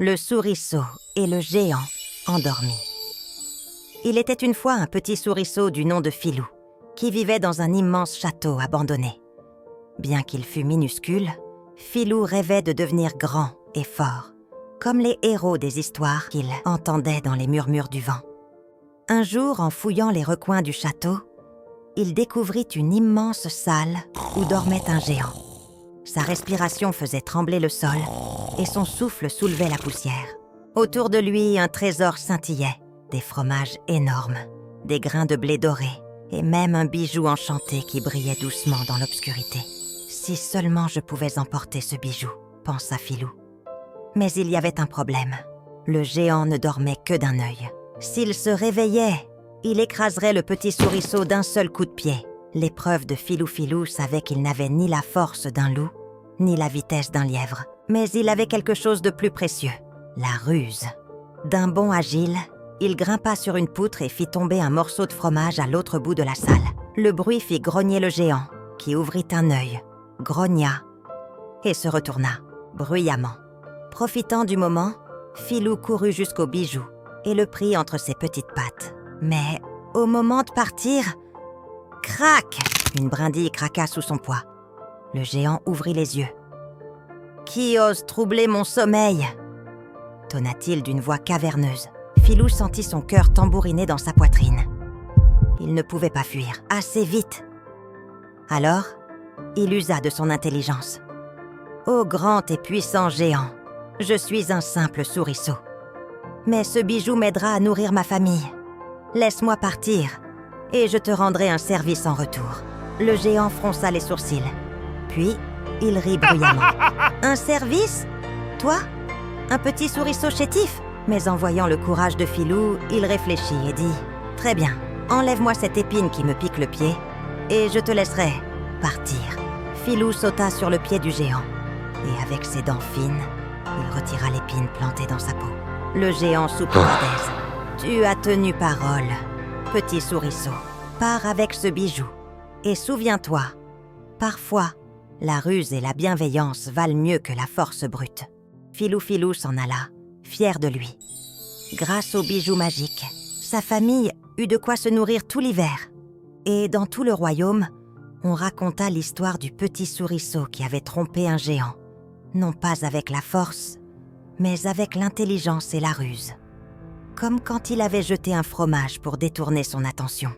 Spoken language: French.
Le souriceau et le géant endormi. Il était une fois un petit souriceau du nom de Filou, qui vivait dans un immense château abandonné. Bien qu'il fût minuscule, Filou rêvait de devenir grand et fort, comme les héros des histoires qu'il entendait dans les murmures du vent. Un jour, en fouillant les recoins du château, il découvrit une immense salle où dormait un géant. Sa respiration faisait trembler le sol et son souffle soulevait la poussière. Autour de lui, un trésor scintillait, des fromages énormes, des grains de blé doré et même un bijou enchanté qui brillait doucement dans l'obscurité. Si seulement je pouvais emporter ce bijou, pensa Filou. Mais il y avait un problème. Le géant ne dormait que d'un œil. S'il se réveillait, il écraserait le petit souriceau d'un seul coup de pied. L'épreuve de Filou savait qu'il n'avait ni la force d'un loup, ni la vitesse d'un lièvre. Mais il avait quelque chose de plus précieux, la ruse. D'un bond agile, il grimpa sur une poutre et fit tomber un morceau de fromage à l'autre bout de la salle. Le bruit fit grogner le géant, qui ouvrit un œil, grogna et se retourna, bruyamment. Profitant du moment, Filou courut jusqu'au bijou et le prit entre ses petites pattes. Mais au moment de partir, crac! Une brindille craqua sous son poids. Le géant ouvrit les yeux. « Qui ose troubler mon sommeil ?» tonna-t-il d'une voix caverneuse. Filou sentit son cœur tambouriner dans sa poitrine. Il ne pouvait pas fuir, assez vite. Alors, il usa de son intelligence. « Ô grand et puissant géant, je suis un simple souriceau. Mais ce bijou m'aidera à nourrir ma famille. Laisse-moi partir, et je te rendrai un service en retour. » Le géant fronça les sourcils. Puis, il rit bruyamment. « Un service? Toi? Un petit souriceau chétif ?» Mais en voyant le courage de Filou, il réfléchit et dit « Très bien, enlève-moi cette épine qui me pique le pied, et je te laisserai partir. » Filou sauta sur le pied du géant, et avec ses dents fines, il retira l'épine plantée dans sa peau. Le géant soupira d'aise. « Tu as tenu parole, petit souriceau. Pars avec ce bijou. Et souviens-toi, parfois, la ruse et la bienveillance valent mieux que la force brute. » Filou s'en alla, fier de lui. Grâce au bijou magique, sa famille eut de quoi se nourrir tout l'hiver. Et dans tout le royaume, on raconta l'histoire du petit souriceau qui avait trompé un géant, non pas avec la force, mais avec l'intelligence et la ruse. Comme quand il avait jeté un fromage pour détourner son attention.